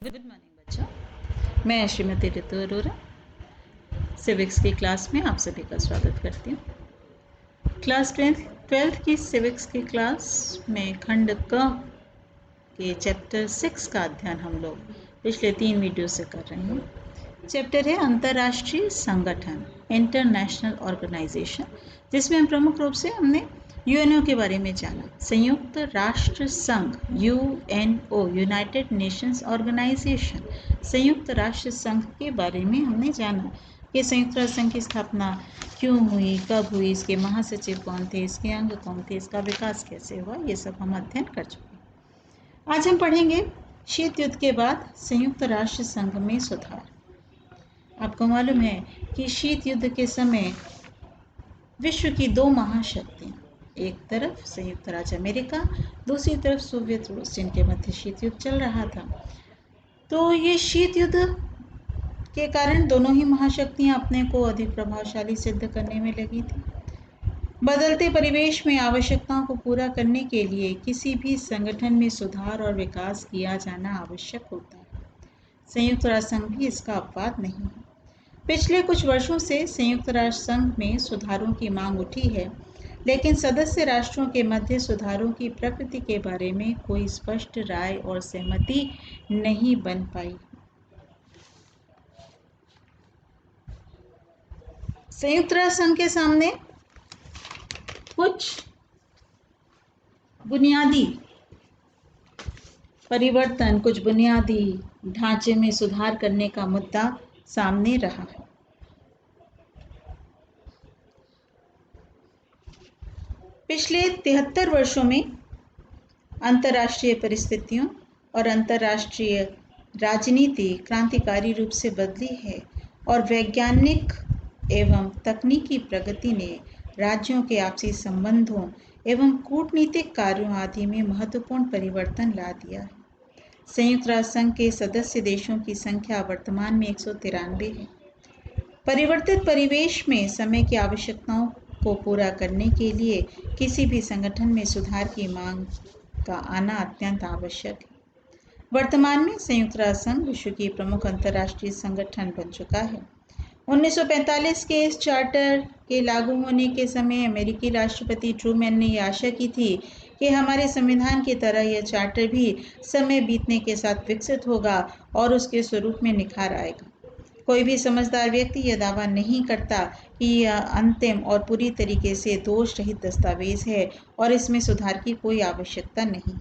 Good morning बच्चों, मैं श्रीमती ऋतु Arora civics की क्लास में आप सभी का स्वागत करती हूँ। क्लास ट्वेल्थ की सिविक्स की क्लास में खंड क के चैप्टर 6 का अध्ययन हम लोग पिछले 3 वीडियो से कर रहे हैं। चैप्टर है अंतर्राष्ट्रीय संगठन, इंटरनेशनल ऑर्गेनाइजेशन, जिसमें हम प्रमुख रूप से हमने यूएनओ के बारे में जाना। संयुक्त राष्ट्र संघ, यूएनओ, यूनाइटेड नेशंस ऑर्गेनाइजेशन, संयुक्त राष्ट्र संघ के बारे में हमने जाना कि संयुक्त राष्ट्र संघ की स्थापना क्यों हुई, कब हुई, इसके महासचिव कौन थे, इसके अंग कौन थे, इसका विकास कैसे हुआ, ये सब हम अध्ययन कर चुके हैं। आज हम पढ़ेंगे शीत युद्ध के बाद संयुक्त राष्ट्र संघ में सुधार। आपको मालूम है कि शीत युद्ध के समय विश्व की 2 महाशक्तियां, एक तरफ संयुक्त राज्य अमेरिका, दूसरी तरफ सोवियत रूस, जिनके मध्य शीत युद्ध चल रहा था। तो ये शीत युद्ध के कारण दोनों ही महाशक्तियां अपने को अधिक प्रभावशाली सिद्ध करने में लगी थी। बदलते परिवेश में आवश्यकताओं को पूरा करने के लिए किसी भी संगठन में सुधार और विकास किया जाना आवश्यक होता है। संयुक्त राष्ट्र संघ भी इसका अपवाद नहीं है। पिछले कुछ वर्षों से संयुक्त राष्ट्र संघ में सुधारों की मांग उठी है, लेकिन सदस्य राष्ट्रों के मध्य सुधारों की प्रकृति के बारे में कोई स्पष्ट राय और सहमति नहीं बन पाई। संयुक्त राष्ट्र संघ के सामने कुछ बुनियादी परिवर्तन, कुछ बुनियादी ढांचे में सुधार करने का मुद्दा सामने रहा है। पिछले 73 वर्षों में अंतर्राष्ट्रीय परिस्थितियों और अंतर्राष्ट्रीय राजनीति क्रांतिकारी रूप से बदली है और वैज्ञानिक एवं तकनीकी प्रगति ने राज्यों के आपसी संबंधों एवं कूटनीतिक कार्यों आदि में महत्वपूर्ण परिवर्तन ला दिया है। संयुक्त राष्ट्र संघ के सदस्य देशों की संख्या वर्तमान में 193 है। परिवर्तित परिवेश में समय की आवश्यकताओं को पूरा करने के लिए किसी भी संगठन में सुधार की मांग का आना अत्यंत आवश्यक है। वर्तमान में संयुक्त राष्ट्र संघ विश्व की प्रमुख अंतर्राष्ट्रीय संगठन बन चुका है। 1945 के इस चार्टर के लागू होने के समय अमेरिकी राष्ट्रपति ट्रूमैन ने यह आशा की थी कि हमारे संविधान की तरह यह चार्टर भी समय बीतने के साथ विकसित होगा और उसके स्वरूप में निखार आएगा। कोई भी समझदार व्यक्ति यह दावा नहीं करता कि यह अंतिम और पूरी तरीके से दोष रहित दस्तावेज है और इसमें सुधार की कोई आवश्यकता नहीं है।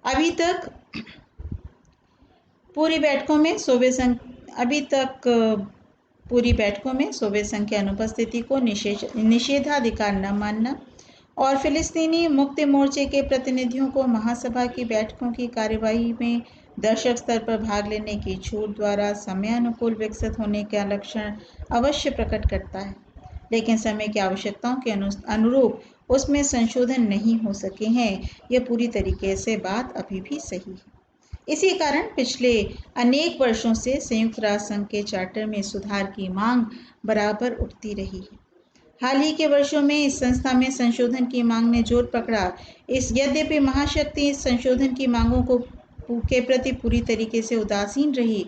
अभी तक पूरी बैठकों में सोवियत संघ की अनुपस्थिति को निषेधाधिकार न मानना और फिलिस्तीनी मुक्ति मोर्चे के प्रतिनिधियों को महासभा की बैठकों की कार्यवाही में दर्शक स्तर पर भाग लेने की छूट द्वारा समयानुकूल विकसित होने का लक्षण अवश्य प्रकट करता है, लेकिन समय की आवश्यकताओं के अनुरूप उसमें संशोधन नहीं हो सके हैं। यह पूरी तरीके से बात अभी भी सही है। इसी कारण पिछले अनेक वर्षों से संयुक्त राष्ट्र संघ के चार्टर में सुधार की मांग बराबर उठती रही है। हाल ही के वर्षों में इस संस्था में संशोधन की मांग ने जोर पकड़ा। यद्यपि महाशक्ति इस संशोधन की मांगों के प्रति पूरी तरीके से उदासीन रही,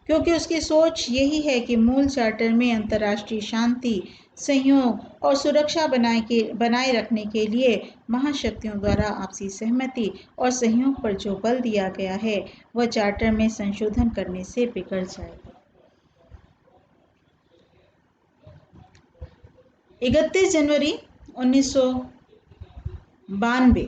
क्योंकि उसकी सोच यही है कि मूल चार्टर में अंतर्राष्ट्रीय शांति, सहयोग और सुरक्षा बनाए रखने के लिए महाशक्तियों द्वारा आपसी सहमति और सहयोग पर जो बल दिया गया है वह चार्टर में संशोधन करने से बिगड़ जाएगा। 31 जनवरी 1992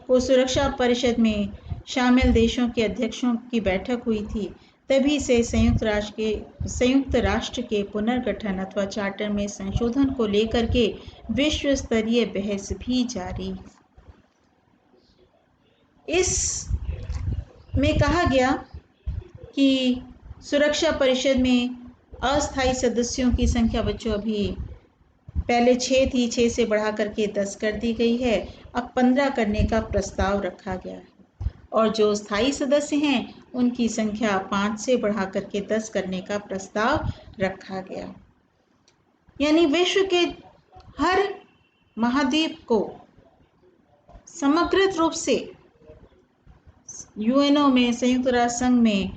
को सुरक्षा परिषद में शामिल देशों के अध्यक्षों की बैठक हुई थी। तभी से संयुक्त राष्ट्र के पुनर्गठन अथवा चार्टर में संशोधन को लेकर के विश्व स्तरीय बहस भी जारी है। इस में कहा गया कि सुरक्षा परिषद में अस्थायी सदस्यों की संख्या बच्चों अभी पहले 6 थी, 6 से बढ़ा करके 10 कर दी गई है। अब 15 करने का प्रस्ताव रखा गया है और जो स्थायी सदस्य हैं उनकी संख्या 5 से बढ़ा करके 10 करने का प्रस्ताव रखा गया। यानी विश्व के हर महाद्वीप को समग्र रूप से यूएनओ में, संयुक्त राष्ट्र संघ में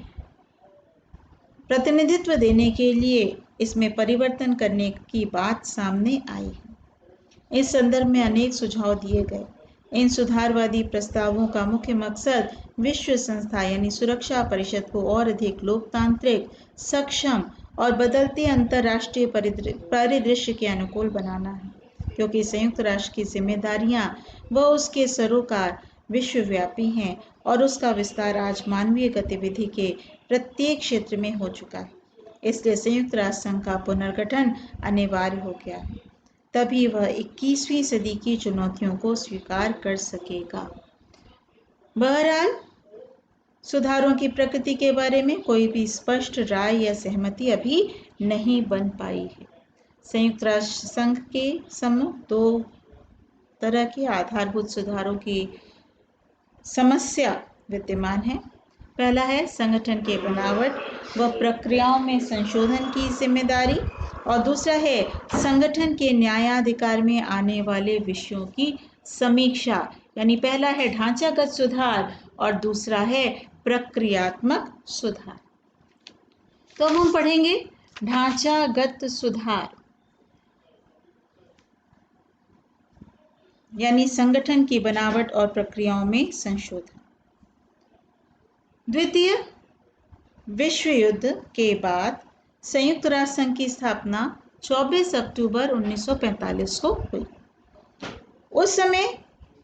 प्रतिनिधित्व देने के लिए इसमें परिवर्तन करने की बात सामने आई है। इस संदर्भ में अनेक सुझाव दिए गए। इन सुधारवादी प्रस्तावों का मुख्य मकसद विश्व संस्था यानी सुरक्षा परिषद को और अधिक लोकतांत्रिक, सक्षम और बदलते अंतर्राष्ट्रीय परिदृश्य के अनुकूल बनाना है, क्योंकि संयुक्त राष्ट्र की जिम्मेदारियां व उसके सरोकार विश्वव्यापी हैं और उसका विस्तार आज मानवीय गतिविधि के प्रत्येक क्षेत्र में हो चुका है। इसलिए संयुक्त राष्ट्र संघ का पुनर्गठन अनिवार्य हो गया है, तभी वह 21वीं सदी की चुनौतियों को स्वीकार कर सकेगा। बहरहाल, सुधारों की प्रकृति के बारे में कोई भी स्पष्ट राय या सहमति अभी नहीं बन पाई है। संयुक्त राष्ट्र संघ के सम्मुख दो तरह के आधारभूत सुधारों की समस्या विद्यमान है। पहला है संगठन के बनावट व प्रक्रियाओं में संशोधन की जिम्मेदारी, और दूसरा है संगठन के न्यायाधिकार में आने वाले विषयों की समीक्षा। यानी पहला है ढांचागत सुधार और दूसरा है प्रक्रियात्मक सुधार। तो हम पढ़ेंगे ढांचागत सुधार, यानी संगठन की बनावट और प्रक्रियाओं में संशोधन। द्वितीय विश्व युद्ध के बाद संयुक्त राष्ट्र संघ की स्थापना 24 अक्टूबर 1945 को हुई। उस समय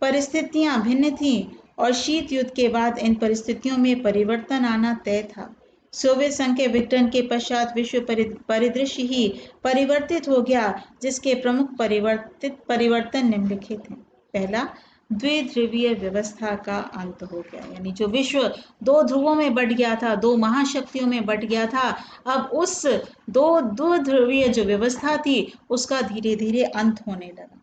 परिस्थितियां भिन्न थीं और शीत युद्ध के बाद इन परिस्थितियों में परिवर्तन आना तय था। सोवियत संघ के विघटन के पश्चात विश्व परिदृश्य ही परिवर्तित हो गया, जिसके प्रमुख परिवर्तन निम्नलिखित हैं। पहला, द्विध्रुवीय व्यवस्था का अंत हो गया, यानी जो विश्व दो ध्रुवों में बंट गया था, दो महाशक्तियों में बंट गया था, अब उस दो ध्रुवीय जो व्यवस्था थी उसका धीरे धीरे अंत होने लगा।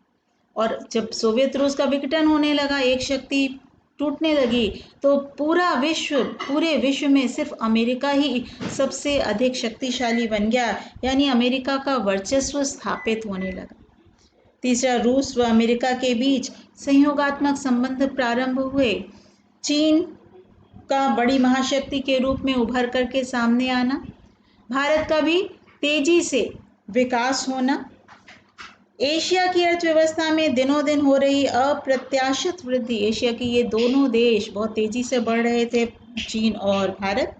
और जब सोवियत रूस का विघटन होने लगा, एक शक्ति टूटने लगी, तो पूरे विश्व में सिर्फ अमेरिका ही सबसे अधिक शक्तिशाली बन गया, यानी अमेरिका का वर्चस्व स्थापित होने लगा। तीसरा, रूस व अमेरिका के बीच सहयोगात्मक संबंध प्रारंभ हुए। चीन का बड़ी महाशक्ति के रूप में उभर करके सामने आना, भारत का भी तेजी से विकास होना, एशिया की अर्थव्यवस्था में दिनों दिन हो रही अप्रत्याशित वृद्धि। एशिया के ये दोनों देश बहुत तेजी से बढ़ रहे थे, चीन और भारत।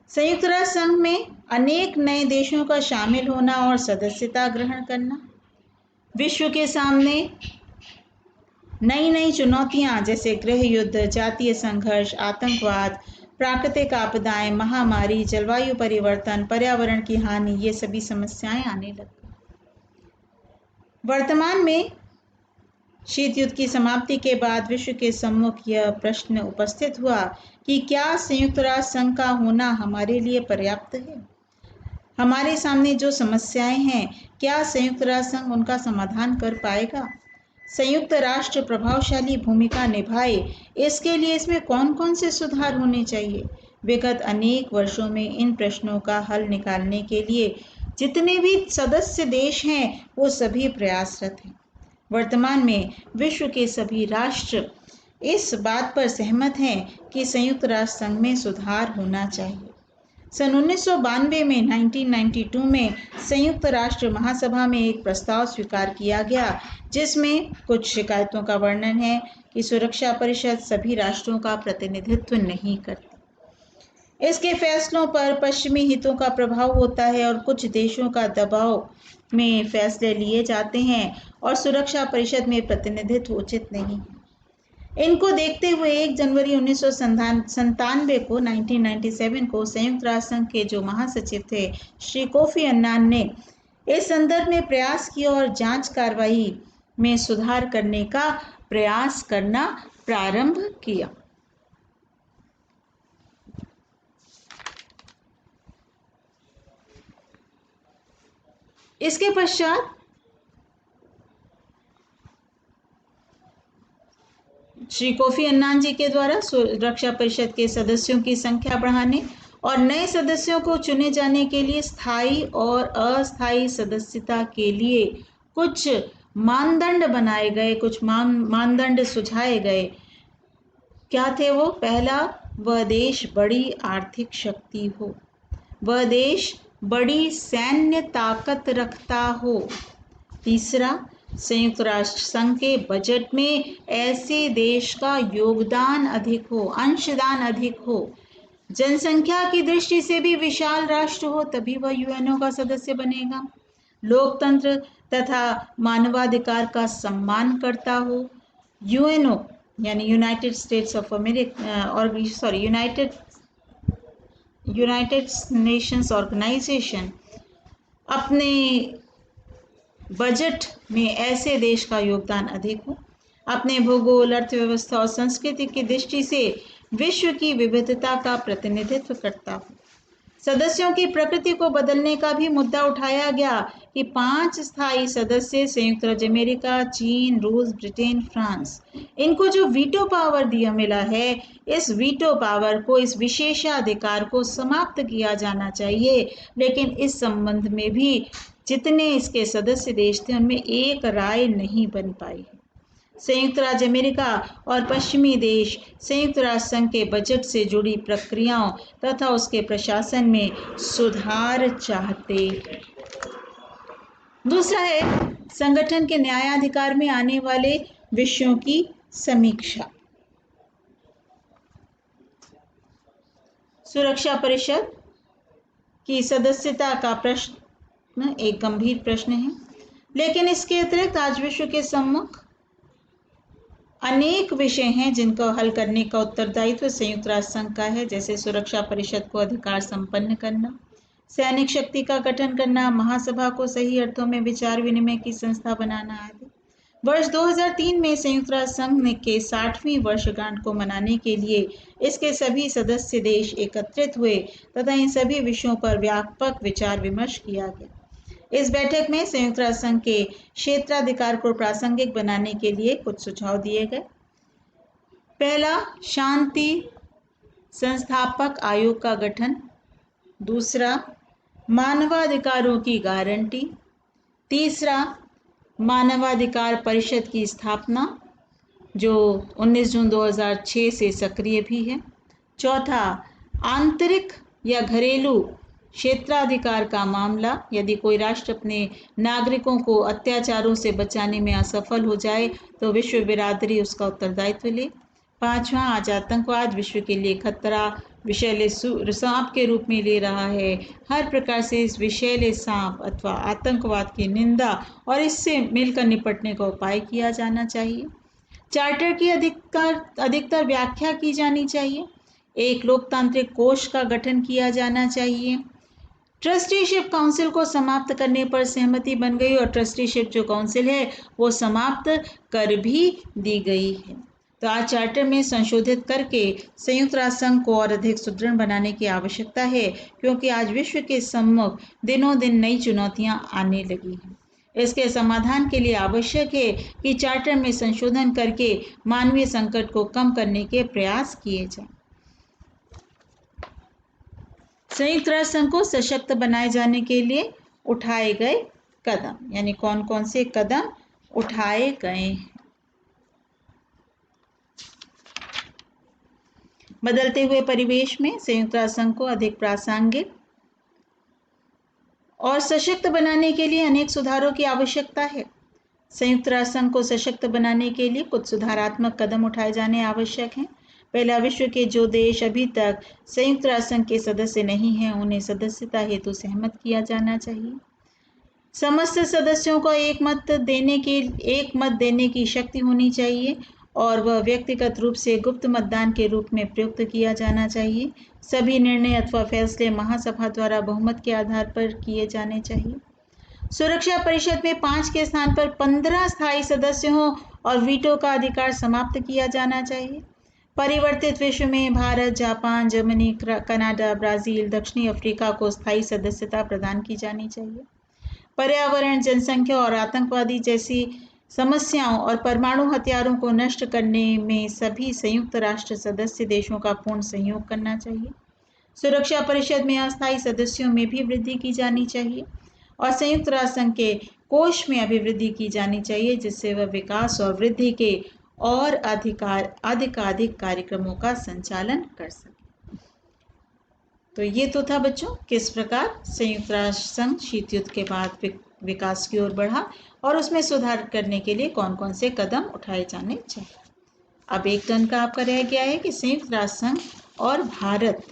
संयुक्त राष्ट्र संघ में अनेक नए देशों का शामिल होना और सदस्यता ग्रहण करना, विश्व के सामने नई नई चुनौतियां जैसे गृह युद्ध, जातीय संघर्ष, आतंकवाद, प्राकृतिक आपदाएं, महामारी, जलवायु परिवर्तन, पर्यावरण की हानि, ये सभी समस्याएं आने लगी। वर्तमान में शीत युद्ध की समाप्ति के बाद विश्व के सम्मुख यह प्रश्न उपस्थित हुआ कि क्या संयुक्त राष्ट्र संघ का होना हमारे लिए पर्याप्त है? हमारे सामने जो समस्याएं हैं, क्या संयुक्त राष्ट्र संघ उनका समाधान कर पाएगा? संयुक्त राष्ट्र प्रभावशाली भूमिका निभाए, इसके लिए इसमें कौन कौन से सुधार होने चाहिए? विगत अनेक वर्षों में इन प्रश्नों का हल निकालने के लिए जितने भी सदस्य देश हैं वो सभी प्रयासरत हैं। वर्तमान में विश्व के सभी राष्ट्र इस बात पर सहमत हैं कि संयुक्त राष्ट्र संघ में सुधार होना चाहिए। सन 1992 में 1992 में संयुक्त राष्ट्र महासभा में एक प्रस्ताव स्वीकार किया गया, जिसमें कुछ शिकायतों का वर्णन है कि सुरक्षा परिषद सभी राष्ट्रों का प्रतिनिधित्व नहीं करती। इसके फैसलों पर पश्चिमी हितों का प्रभाव होता है और कुछ देशों का दबाव में फैसले लिए जाते हैं और सुरक्षा परिषद में प्रतिनिधित्व उचित नहीं है। इनको देखते हुए 1 जनवरी 1997 को 1997 को संयुक्त राष्ट्र संघ के जो महासचिव थे श्री कोफी अन्नान ने इस संदर्भ में प्रयास किया और जांच कार्रवाई में सुधार करने का प्रयास करना प्रारंभ किया। इसके पश्चात श्री कोफी अन्नान जी के द्वारा सुरक्षा परिषद के सदस्यों की संख्या बढ़ाने और नए सदस्यों को चुने जाने के लिए स्थायी और अस्थायी सदस्यता के लिए कुछ मानदंड बनाए गए, कुछ मानदंड सुझाए गए। क्या थे वो? पहला, वह देश बड़ी आर्थिक शक्ति हो, वह देश बड़ी सैन्य ताकत रखता हो। तीसरा, संयुक्त राष्ट्र संघ के बजट में ऐसे देश का योगदान अधिक हो, अंशदान अधिक हो, जनसंख्या की दृष्टि से भी विशाल राष्ट्र हो, तभी वह यूएनओ का सदस्य बनेगा। लोकतंत्र तथा मानवाधिकार का सम्मान करता हो। यूएनओ यानी यूनाइटेड स्टेट्स ऑफ अमेरिका और यूनाइटेड नेशंस ऑर्गेनाइजेशन अपने बजट में ऐसे देश का योगदान अधिक हो, अपने भूगोल, अर्थव्यवस्था और संस्कृति की दृष्टि से विश्व की विविधता का प्रतिनिधित्व करता हो। सदस्यों की प्रकृति को बदलने का भी मुद्दा उठाया गया कि 5 स्थायी सदस्य संयुक्त राज्य अमेरिका, चीन, रूस, ब्रिटेन, फ्रांस, इनको जो वीटो पावर दिया मिला है, इस वीटो पावर को, इस विशेषाधिकार को समाप्त किया जाना चाहिए। लेकिन इस संबंध में भी जितने इसके सदस्य देश थे उनमें एक राय नहीं बन पाई। संयुक्त राज्य अमेरिका और पश्चिमी देश संयुक्त राष्ट्र संघ के बजट से जुड़ी प्रक्रियाओं तथा उसके प्रशासन में सुधार चाहते। दूसरा है संगठन के न्यायाधिकार में आने वाले विषयों की समीक्षा। सुरक्षा परिषद की सदस्यता का प्रश्न एक गंभीर प्रश्न है, लेकिन इसके अतिरिक्त आज विश्व के सम्मुख अनेक विषय हैं जिनको हल करने का उत्तरदायित्व संयुक्त राष्ट्र संघ का है, जैसे सुरक्षा परिषद को अधिकार संपन्न करना, सैनिक शक्ति का गठन करना, महासभा को सही अर्थों में विचार विनिमय की संस्था बनाना आदि। वर्ष 2003 में संयुक्त राष्ट्र संघ के 60वीं वर्षगांठ को मनाने के लिए इसके सभी सदस्य देश एकत्रित हुए तथा इन सभी विषयों पर व्यापक विचार विमर्श किया गया। इस बैठक में संयुक्त राष्ट्र संघ के क्षेत्राधिकार को प्रासंगिक बनाने के लिए कुछ सुझाव दिए गए। पहला, शांति संस्थापक आयोग का गठन। दूसरा, मानवाधिकारों की गारंटी। तीसरा, मानवाधिकार परिषद की स्थापना जो 19 जून 2006 से सक्रिय भी है। चौथा, आंतरिक या घरेलू क्षेत्राधिकार का मामला, यदि कोई राष्ट्र अपने नागरिकों को अत्याचारों से बचाने में असफल हो जाए तो विश्व बिरादरी उसका उत्तरदायित्व ले। पांचवा, आज आतंकवाद विश्व के लिए खतरा विषैले सांप के रूप में ले रहा है। हर प्रकार से इस विषैले सांप अथवा आतंकवाद की निंदा और इससे मिलकर निपटने का उपाय किया जाना चाहिए। चार्टर की अधिकतर व्याख्या की जानी चाहिए। एक लोकतांत्रिक कोष का गठन किया जाना चाहिए। ट्रस्टीशिप काउंसिल को समाप्त करने पर सहमति बन गई और ट्रस्टीशिप जो काउंसिल है वो समाप्त कर भी दी गई है। तो आज चार्टर में संशोधित करके संयुक्त राष्ट्र संघ को और अधिक सुदृढ़ बनाने की आवश्यकता है, क्योंकि आज विश्व के सम्मुख दिनों दिन नई चुनौतियां आने लगी हैं। इसके समाधान के लिए आवश्यक है कि चार्टर में संशोधन करके मानवीय संकट को कम करने के प्रयास किए जाएं। संयुक्त राष्ट्र संघ को सशक्त बनाए जाने के लिए उठाए गए कदम, यानी कौन कौन से कदम उठाए गए हैं। बदलते हुए परिवेश में संयुक्त राष्ट्र संघ को अधिक प्रासंगिक और सशक्त बनाने के लिए अनेक सुधारों की आवश्यकता है। संयुक्त राष्ट्र संघ को सशक्त बनाने के लिए कुछ सुधारात्मक कदम उठाए जाने आवश्यक हैं। पहला, विश्व के जो देश अभी तक संयुक्त राष्ट्र संघ के सदस्य नहीं हैं उन्हें सदस्यता हेतु सहमत किया जाना चाहिए। समस्त सदस्यों को एक मत देने की शक्ति होनी चाहिए और वह व्यक्तिगत रूप से गुप्त मतदान के रूप में प्रयुक्त किया जाना चाहिए। सभी निर्णय अथवा फैसले महासभा द्वारा बहुमत के आधार पर किए जाने चाहिए। सुरक्षा परिषद में 5 के स्थान पर 15 स्थायी सदस्य हों और वीटो का अधिकार समाप्त किया जाना चाहिए। परिवर्तित विश्व में Bharat, Japan, Germany, Canada, Brazil, दक्षिणी अफ्रीका को स्थायी सदस्यता प्रदान की जानी चाहिए। पर्यावरण, जनसंख्या और आतंकवादी जैसी समस्याओं और परमाणु हथियारों को नष्ट करने में सभी संयुक्त राष्ट्र सदस्य देशों का पूर्ण सहयोग करना चाहिए। सुरक्षा परिषद में अस्थायी सदस्यों में भी वृद्धि की जानी चाहिए और संयुक्त राष्ट्र संघ के कोष में अभिवृद्धि की जानी चाहिए, जिससे वह विकास और वृद्धि के और अधिकाधिक कार्यक्रमों का संचालन कर सके। तो ये तो था बच्चों किस प्रकार संयुक्त राष्ट्र संघ शीत युद्ध के बाद विकास की ओर बढ़ा और उसमें सुधार करने के लिए कौन कौन से कदम उठाए जाने चाहिए। अब एक टर्न का आपका रह गया है कि संयुक्त राष्ट्र संघ और भारत,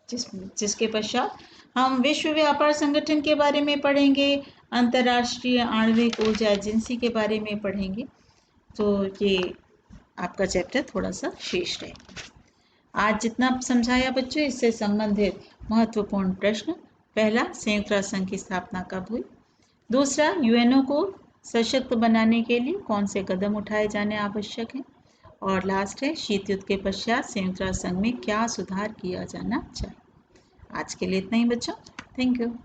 जिसके पश्चात हम विश्व व्यापार संगठन के बारे में पढ़ेंगे, अंतर्राष्ट्रीय आणविक ऊर्जा एजेंसी के बारे में पढ़ेंगे। तो ये आपका चैप्टर थोड़ा सा शेष रहेगा। आज जितना समझाया बच्चों इससे संबंधित महत्वपूर्ण प्रश्न। पहला, संयुक्त राष्ट्र संघ की स्थापना कब हुई। दूसरा, यूएनओ को सशक्त बनाने के लिए कौन से कदम उठाए जाने आवश्यक हैं। और लास्ट है, शीत युद्ध के पश्चात संयुक्त राष्ट्र संघ में क्या सुधार किया जाना चाहिए। आज के लिए इतना ही बच्चों। Thank you.